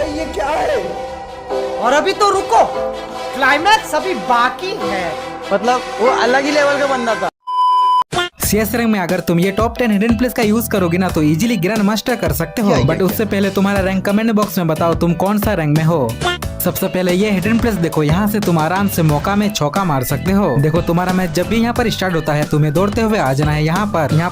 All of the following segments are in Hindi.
भाई ये क्या है? और अभी तो रुको, क्लाइमैक्स अभी बाकी है। मतलब वो अलग ही लेवल का बंदा था। CS रैंक में अगर तुम ये टॉप 10 हिडन प्लेस का यूज करोगे ना तो इजीली ग्रैंड मास्टर कर सकते हो। बट उससे पहले तुम्हारा रैंक कमेंट बॉक्स में बताओ तुम कौन सा रैंक में हो। सबसे पहले ये हिडन प्लेस देखो, यहाँ से तुम आराम से मौका में चौका मार सकते हो। देखो तुम्हारा मैच जब भी यहाँ पर स्टार्ट होता है तुम्हें दौड़ते हुए आ जाना है। यहाँ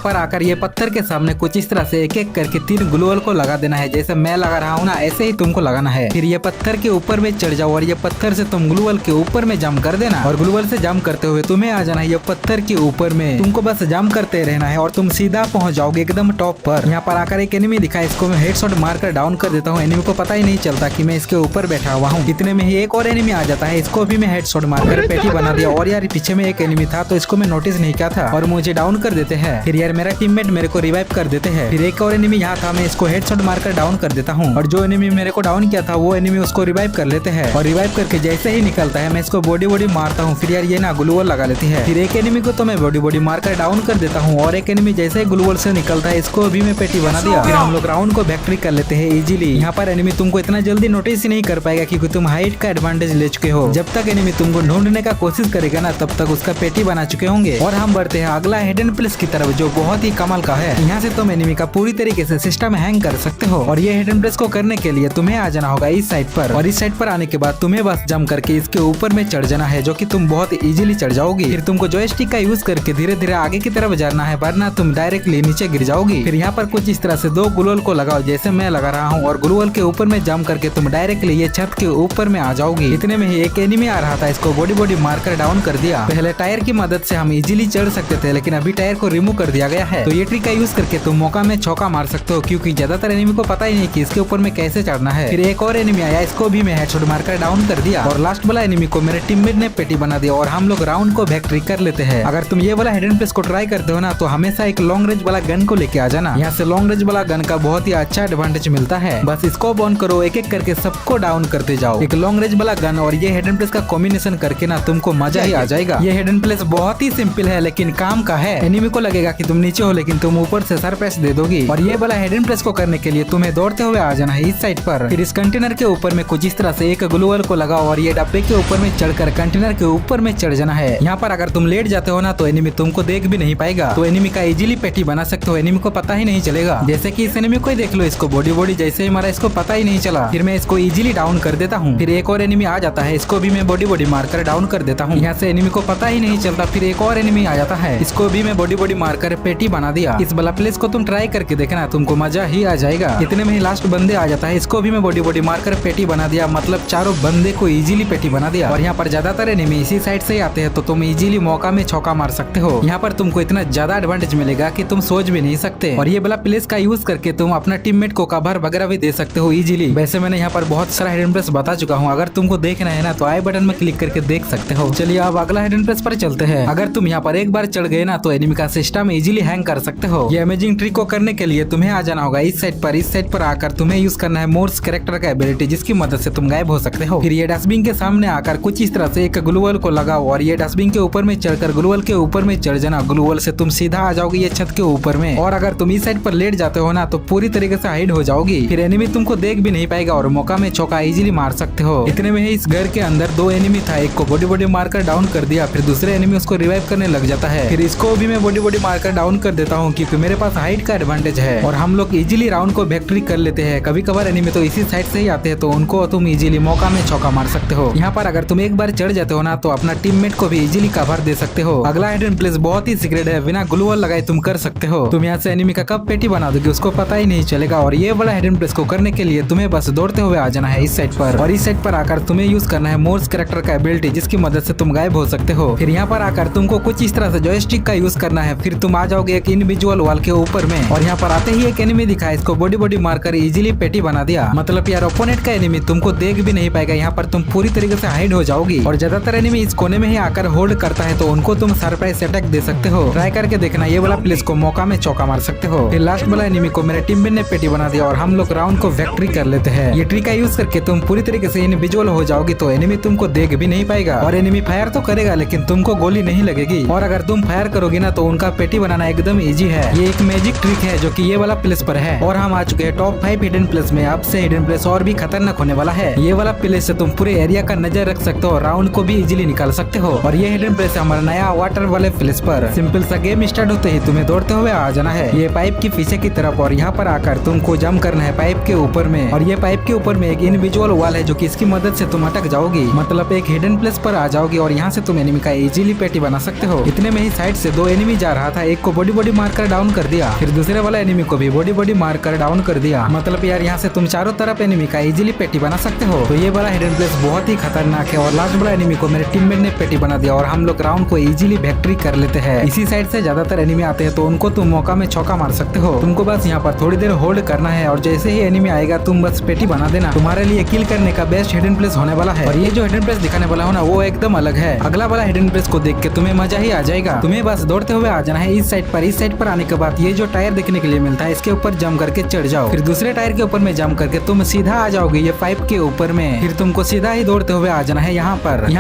पर आकर ये पत्थर के सामने कुछ इस तरह से एक एक करके 3 ग्लूवल को लगा देना है। जैसे मैं लगा रहा हूँ ना, ऐसे ही तुमको लगाना है। फिर ये पत्थर के ऊपर में चढ़ जाओ और ये पत्थर से तुम ग्लूवल के ऊपर में जंप कर देना। और ग्लूवल से जंप करते हुए तुम्हें आ जाना है ये पत्थर के ऊपर में। तुमको बस जंप करते रहना है और तुम सीधा पहुंच जाओगे एकदम टॉप पर। यहाँ पर आकर एक एनिमी दिखा, इसको मैं हेडशॉट मारकर डाउन कर देता हूँ। एनिमी को पता ही नहीं चलता कि मैं इसके ऊपर बैठा हुआ हूँ। इतने में ही एक और एनिमी आ जाता है, इसको भी मैं हेडशॉट मारकर पेटी बना दिया। और यार पीछे में एक एनिमी था तो इसको मैं नोटिस नहीं किया था और मुझे डाउन कर देते हैं। फिर यार मेरा टीममेट मेरे को रिवाइव कर देते हैं। फिर एक और एनिमी यहाँ था, मैं इसको हेडशॉट मारकर डाउन कर देता हूँ। और जो एनिमी मेरे को डाउन किया था वो एनिमी उसको रिवाइव कर लेते हैं। और रिवाइव करके जैसे ही निकलता है मैं इसको बॉडी मारता हूँ। फिर यार ये ना ग्लूवल लगा लेती है। फिर एक एनिमी को तो मैं बॉडी मारकर डाउन कर देता हूँ और एक एनिमी जैसे ही ग्लूवल से निकलता है इसको भी मैं पेटी बना दिया। फिर हम लोग राउंड को विक्ट्री कर लेते हैं इजीली। यहाँ पर एनिमी तुमको इतना जल्दी नोटिस ही नहीं कर पाएगा क्योंकि तुम हाइट का एडवांटेज ले चुके हो। जब तक एनिमी तुमको ढूंढने का कोशिश करेगा ना तब तक उसका पेटी बना चुके होंगे। और हम बढ़ते हैं अगला हिडन प्लेस की तरफ जो बहुत ही कमाल का है। यहाँ से तुम एनिमी का पूरी तरीके से सिस्टम हैंग कर सकते हो। और ये हिडन प्लेस को करने के लिए तुम्हें आ जाना होगा इस साइड पर। और इस साइड पर आने के बाद तुम्हें बस जंप करके इसके ऊपर में चढ़ जाना है, जो कि तुम बहुत इजीली चढ़ जाओगी। फिर तुमको जॉयस्टिक का यूज करके धीरे धीरे आगे की तरफ जाना है, वरना तुम डायरेक्टली नीचे गिर जाओगी। फिर यहाँ पर कुछ इस तरह से 2 ग्लूवल को लगाओ जैसे मैं लगा रहा हूँ और ग्लूवल के ऊपर में जंप करके तुम डायरेक्टली ये छत के ऊपर में आ जाओगी। इतने में ही एक एनिमी आ रहा था, इसको बॉडी मारकर डाउन कर दिया। पहले टायर की मदद से हम इजीली चढ़ सकते थे लेकिन अभी टायर को रिमूव कर दिया गया है। तो ये ट्रिक का यूज करके तुम मौका में चौका मार सकते हो क्योंकि ज्यादातर एनिमी को पता ही नहीं कि इसके ऊपर में कैसे चढ़ना है। फिर एक और एनिमी आया, इसको भी मैं हेडशॉट मारकर डाउन कर दिया। और लास्ट वाला एनिमी को मेरे टीममेट ने पेटी बना दिया और हम लोग राउंड को विक्ट्री कर लेते हैं। अगर तुम ये वाला हिडन प्लेस को ट्राई करते हो ना तो हमेशा एक लॉन्ग रेंज वाला गन को लेके आ जाना। यहाँ से लॉन्ग रेंज वाला गन का बहुत ही अच्छा एडवांटेज मिलता है। बस इसको ऑन करो, एक एक करके सबको डाउन करते जाओ। एक लॉन्ग रेंज वाला गन और ये हिडन प्लेस का कॉम्बिनेशन करके ना तुमको मजा ही आ जाएगा। ये हिडन प्लेस बहुत ही सिंपल है लेकिन काम का है। एनिमी को लगेगा कि तुम नीचे हो लेकिन तुम ऊपर से सरप्राइज दे दोगी। और ये वाला हिडन प्लेस को करने के लिए तुम्हें दौड़ते हुए आ जाना है इस साइड पर। फिर इस कंटेनर के ऊपर में कुछ इस तरह से एक ग्लूवल को लगाओ और ये डब्बे के ऊपर में चढ़कर कंटेनर के ऊपर में चढ़ जाना है। यहाँ पर अगर तुम लेट जाते हो ना तो एनिमी तुमको देख भी नहीं पाएगा, तो एनिमी का इजीली पेटी बना सकते हो, एनिमी को पता ही नहीं चलेगा। जैसे कि इस एनिमी को ही देख लो, इसको बॉडी जैसे ही मारा इसको पता ही नहीं चला। फिर मैं इसको इजीली डाउन कर देता हूँ। फिर एक और एनिमी आ जाता है, इसको भी मैं बॉडी मारकर डाउन कर देता हूँ। यहाँ से एनिमी को पता ही नहीं चलता। फिर एक और एनिमी आ जाता है, इसको भी मैं बॉडी मारकर पेटी बना दिया। इस वाला प्लेस को तुम ट्राई करके देखना, तुमको मजा ही आ जाएगा। इतने में ही लास्ट बंदे आ जाता है, इसको भी मैं बॉडी मारकर पेटी बना दिया। मतलब चारों बंदे को इजीली पेटी बना दिया। और यहाँ पर ज्यादातर एनिमी इसी साइड से ही आते हैं तो तुम इजीली मौका में चौका मार सकते हो। यहाँ पर तुमको इतना ज्यादा एडवांटेज मिलेगा कि तुम सोच भी नहीं सकते। और ये वाला प्लेस का यूज करके तुम अपना टीममेट को कवर वगैरह भी दे सकते हो इजीली। वैसे मैंने यहाँ पर बहुत सारा हिडन प्लेस बता चुका हूँ, अगर तुमको देखना है ना तो आई बटन में क्लिक करके देख सकते हो। चलिए अब अगला हिडन प्लेस पर चलते हैं। अगर तुम यहाँ पर एक बार चढ़ गए ना तो एनिमी का सिस्टम इजीली हैंग कर सकते हो। ये अमेजिंग ट्रिक को करने के लिए तुम्हें आ जाना होगा इस साइड पर। इस साइड पर आकर तुम्हें यूज करना है मोर्स कैरेक्टर का एबिलिटी, जिसकी मदद से तुम गायब हो सकते हो। फिर ये डस्टबिन के सामने आकर कुछ इस तरह से एक ग्लूवल को लगाओ और ये डस्टबिन के ऊपर में चढ़कर ग्लूवल के ऊपर में चढ़ जाना। ग्लूवल से तुम सीधा आ जाओगे ये छत के ऊपर में। और अगर तुम इस साइड पर लेट जाते हो ना तो पूरी तरीके से हाइड हो जाओगी। फिर एनिमी तुमको देख भी नहीं पाएगा और मौका में चौका इजीली मार सकते हो। इतने में ही इस घर के अंदर 2 एनिमी था, एक को बॉडी मारकर डाउन कर दिया। फिर दूसरे एनिमी उसको रिवाइव करने लग जाता है। फिर इसको भी मैं बॉडी मारकर डाउन कर देता हूँ क्योंकि मेरे पास हाइट का एडवांटेज है और हम लोग इजीली राउंड को विक्ट्री कर लेते हैं। कभी कभार एनिमी तो इसी साइड से ही आते हैं तो उनको तुम इजीली मौका में चौका मार सकते हो। यहाँ पर अगर तुम एक बार चढ़ जाते हो ना तो अपना टीममेट को भी इजीली कवर दे सकते हो। अगला हिडन प्लेस बहुत ही सीक्रेट है, बिना ग्लूवल लगाए तुम कर सकते हो। तुम यहाँ से एनिमी का कब पेटी बना दोगे उसको पता ही नहीं चलेगा। और ये बड़ा हिडन प्लेस को करने के लिए तुम्हें बस दौड़ते हुए आ जाना है इस साइड पर। और इस साइड पर आकर तुम्हें यूज करना है मोर्स कैरेक्टर का एबिलिटी, जिसकी मदद से तुम गायब हो सकते हो। फिर यहाँ पर आकर तुमको कुछ इस तरह से जॉयस्टिक का यूज करना है। फिर तुम आ जाओगे एक इंडिविजुअल वॉल के ऊपर में। और यहाँ पर आते ही एक एनिमी दिखा, इसको बॉडी मारकर इजीली पेटी बना दिया। मतलब यार ओपोनेंट का एनिमी तुमको देख भी नहीं पाएगा, यहाँ पर तुम पूरी तरीके से हाइड हो जाओगी। और ज्यादातर एनिमी इस कोने में ही आकर होल्ड करता है तो उनको तुम सरप्राइज अटैक दे सकते हो। ट्राई करके देखना, ये वाला प्लेस को मौका में चौका मार सकते हो। फिर लास्ट वाला एनिमी को मेरे टीममेट ने पेटी बना दिया और हम लोग राउंड को विक्ट्री कर लेते हैं। ये ट्रिक का यूज करके तुम पूरी तरीके से इनविजिबल हो जाओगी तो एनिमी तुमको देख भी नहीं पाएगा और एनिमी फायर तो करेगा लेकिन तुमको गोली नहीं लगेगी। और अगर तुम फायर करोगे ना तो उनका पेटी बनाना एकदम इजी है। ये एक मैजिक ट्रिक है जो कि ये वाला प्लेस पर है। और हम आ चुके हैं टॉप 5 हिडन प्लेस में। अब से हिडन प्लेस और भी खतरनाक होने वाला है। ये वाला प्लेस से तुम पूरे एरिया का नजर रख सकते हो, राउंड को भी इजीली निकाल सकते हो। और ये हिडन प्लेस है हमारा नया वाटर वाले प्लेस पर। सिंपल सा गेम स्टार्ट होते ही तुम्हें दौड़ते हुए आ जाना है ये पाइप की पीछे की तरफ और यहाँ पर आकर तुमको जंप करना है पाइप के ऊपर में। और ये पाइप के ऊपर में एक इनविजुअल वॉल है जो कि इसकी मदद से तुम अटक जाओगी, मतलब एक हिडन प्लेस पर आ जाओगी और यहाँ से तुम एनिमी का इजीली पेटी बना सकते हो। इतने में ही साइड से 2 एनिमी जा रहा था, एक को बॉडी मारकर डाउन कर दिया, फिर दूसरे वाला एनिमी को भी बॉडी मारकर डाउन कर दिया। मतलब यार यहाँ से तुम चारों तरफ एनिमी का इजीली पेटी बना सकते हो। तो ये वाला हिडन प्लेस बहुत ही खतरनाक है। और लास्ट वाला एनिमी को मेरे टीममेट ने पेटी बना दिया और हम लोग राउंड को इजीली विक्ट्री कर लेते हैं। इसी साइड से ज्यादातर एनिमी आते हैं तो उनको तुम मौका में चौका मार सकते हो। तुमको बस यहाँ पर थोड़ी देर होल्ड करना है और जैसे ही एनिमी आएगा तुम बस पेटी बना देना। तुम्हारे लिए किल करने का बेस्ट हिडन प्लेस होने वाला है। और ये जो हिडन प्लेस दिखाने वाला हो ना वो एकदम अलग है। अगला वाला हिडन प्लेस को देख के तुम्हें मजा ही आ जाएगा। तुम्हें बस दौड़ते हुए आ जाना है इस साइड पर। इस साइड पर आने के बाद ये जो टायर देखने के लिए मिलता है इसके ऊपर जंप करके चढ़ जाओ, फिर दूसरे टायर के ऊपर में जंप करके तुम सीधा आ जाओगे ये पाइप के ऊपर में। फिर तुमको सीधा ही दौड़ते हुए आ जाना है यहाँ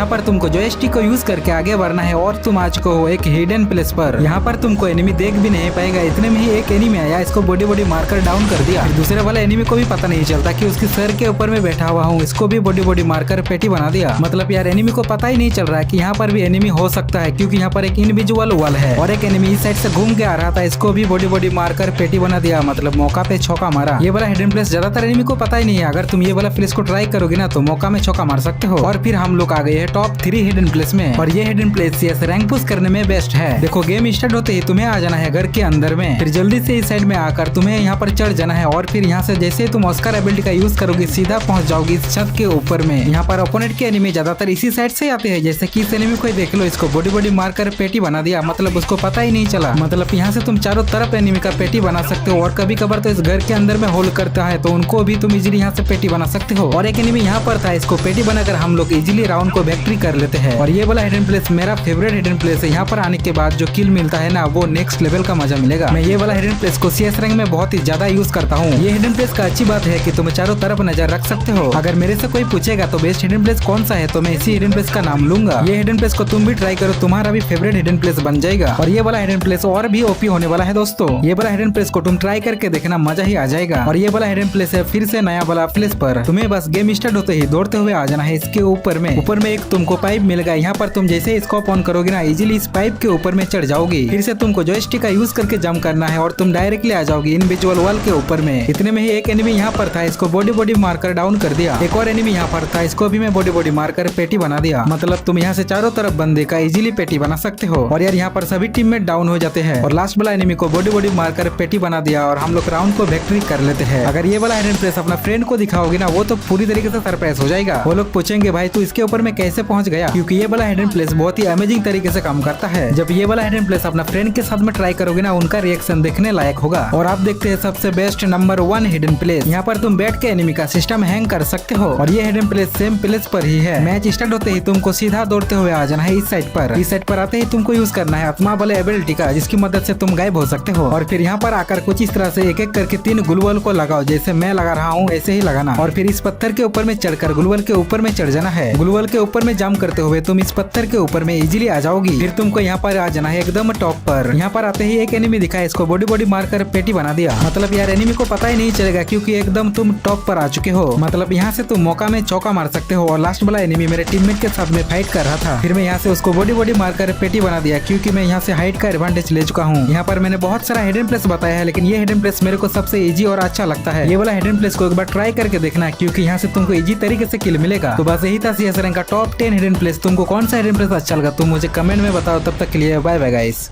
पर तुमको जॉयस्टिक को यूज करके आगे बढ़ना है। और तुम आ चुके हो एक हिडन प्लेस पर। यहाँ पर तुमको एनिमी देख भी नहीं पाएगा। इतने में ही एक एनिमी आया, इसको बॉडी मारकर डाउन कर दिया। फिर दूसरे वाला एनिमी को भी पता नहीं चलता कि उसकी सर के ऊपर में बैठा हुआ हूँ, इसको भी बॉडी मारकर पेटी बना दिया। मतलब यार एनिमी को पता ही नहीं चल रहा है कि यहाँ पर भी एनिमी हो सकता है, क्योंकि यहाँ पर एक इनविजिबल वॉल है। और एक एनिमी इस साइड से घूम के आ रहा था, इसको भी बॉडी मारकर पेटी बना दिया, मतलब मौका पे चौका मारा। ये वाला हिडन प्लेस ज्यादातर एनिमी को पता ही नहीं है। अगर तुम ये वाला प्लेस को ट्राई करोगे ना तो मौका में चौका मार सकते हो। और फिर हम लोग आ गए हैं टॉप 3 हिडन प्लेस में। और ये hidden place CS rank push करने में बेस्ट है। देखो गेम स्टार्ट होते ही तुम्हें आ जाना है घर के अंदर में, फिर जल्दी से इस साइड में आकर तुम्हें यहाँ पर चढ़ जाना है। और फिर यहाँ से जैसे तुम ऑस्कर एबिलिटी का यूज करोगे सीधा पहुंच जाओगी इस छत के ऊपर में। यहाँ पर ओपोनेंट के एनिमी ज्यादातर इसी साइड से आते हैं। जैसे कि इस एनिमी को देख लो, इसको बॉडी मारकर पेटी बना दिया, मतलब उसको पता ही नहीं चला। मतलब यहाँ से तुम चारों तरफ एनिमी का पेटी बना सकते हो। और कभी कभार तो इस घर के अंदर में होल्ड करता है तो उनको भी तुम इजीली यहाँ से पेटी बना सकते हो। और एक एनिमी यहाँ पर था, इसको पेटी बनाकर हम लोग इजीली राउंड को विक्ट्री कर लेते हैं। और ये वाला हिडन प्लेस मेरा फेवरेट हिडन प्लेस है। यहाँ पर आने के बाद जो किल मिलता है ना वो नेक्स्ट लेवल का मजा मिलेगा। मैं ये वाला हिडन प्लेस को CS रैंक में बहुत ही ज्यादा यूज करता हूँ। ये हिडन प्लेस का अच्छी बात है कि तुम चारों तरफ नजर रख सकते हो। अगर मेरे से कोई पूछेगा तो बेस्ट हिडन प्लेस कौन सा है तो मैं इसी हिडन प्लेस का नाम लूंगा। ये हिडन प्लेस को तुम भी ट्राई करो, तुम्हारा भी फेवरेट हिडन प्लेस बन जाएगा। और ये वाला हिडन प्लेस और भी ओपी होने वाला है दोस्तों। ये वाला हिडन प्लेस को तुम ट्राई करके देखना, मजा ही आ जाएगा। और ये वाला हिडन प्लेस है फिर से नया वाला प्लेस पर। तुम्हें बस गेम स्टार्ट होते ही दौड़ते हुए आ जाना है इसके ऊपर में एक तुमको पाइप मिलेगा। यहाँ पर तुम जैसे इसको ऑन करोगे ना इजीली इस पाइप के ऊपर में चढ़ जाओगी। फिर से तुमको जॉयस्टिक का यूज करके जंप करना है और तुम डायरेक्टली आ जाओगी इनविजिबल वॉल के ऊपर में। इतने में ही एक एनिमी यहाँ पर था, इसको बॉडी मारकर डाउन कर दिया। एक और एनिमी यहाँ पर था, इसको भी मैं बॉडी मारकर पेटी बना दिया। मतलब तुम यहाँ से चारों तरफ बंदे का इजीली पेटी बना सकते हो। और यार यहाँ पर सभी टीममेट डाउन हो जाते हैं। और लास्ट वाला एनिमी को बॉडी मारकर पेटी बना दिया और हम लोग राउंड को विक्ट्री कर लेते हैं। अगर ये वाला हिडन प्लेस अपना फ्रेंड को दिखाओगे ना वो तो पूरी तरीके से सरप्राइज हो जाएगा। वो लोग पूछेंगे भाई तू इसके ऊपर में कैसे पहुंच गया, क्योंकि ये वाला हिडन प्लेस बहुत ही अमेजिंग तरीके से काम करता है। जब ये वाला हिडन प्लेस अपना फ्रेंड के साथ में ट्राई करोगे ना उनका रिएक्शन देखने लायक होगा। और आप देखते हैं सबसे बेस्ट नंबर 1 हिडन प्लेस। यहाँ पर तुम बैठ के एनिमी का सिस्टम हैंग कर सकते हो। और ये हिडन प्लेस सेम प्लेस पर ही है। मैच स्टार्ट होते ही तुमको सीधा दौड़ते हुए आ जाना है इस साइड पर। इस साइड पर आते ही तुमको यूज करना है आत्मा वाले एबिलिटी का, जिसकी मदद से तुम गायब हो सकते हो। और फिर यहाँ पर आकर कुछ इस तरह से एक एक करके 3 ग्लूवल को लगाओ, जैसे मैं लगा रहा हूँ ऐसे ही लगाना। और फिर इस पत्थर के ऊपर में चढ़कर ग्लूवल के ऊपर में चढ़ जाना है। ग्लूवल के ऊपर में जंप करते हुए तुम इस पत्थर के ऊपर में इजीली आ जाओगी। फिर तुमको यहाँ पर आ जाना है एकदम टॉप पर। यहाँ पर आते ही एक एनिमी दिखा, इसको बॉडी मारकर पेटी बना दिया। मतलब यार एनिमी को पता ही नहीं चलेगा क्योंकि एकदम तुम टॉप पर आ चुके हो। मतलब यहाँ से तुम मौका में चौका मार सकते हो। और लास्ट वाला एनिमी मेरे टीममेट के साथ में फाइट कर रहा था, फिर मैं यहाँ से उसको बॉडी मारकर पेटी बना दिया, क्योंकि मैं यहाँ से हाइट का एडवांटेज ले चुका हूँ। यहाँ पर मैंने बहुत सारा हिडन प्लेस बताया है, लेकिन ये हिडन प्लेस मेरे को सबसे इजी और अच्छा लगता है। ये वाला हिडन प्लेस को एक बार ट्राई करके देखना, क्योंकि यहाँ से तुमको इजी तरीके से किल मिलेगा। तो बस यही था CS रैंक का टॉप 10 हिडन प्लेस। तुमको कौन सा हिडन प्लेस अच्छा लगा तुम मुझे कमेंट में बताओ। तब तक के लिए बाय बाय गाइस।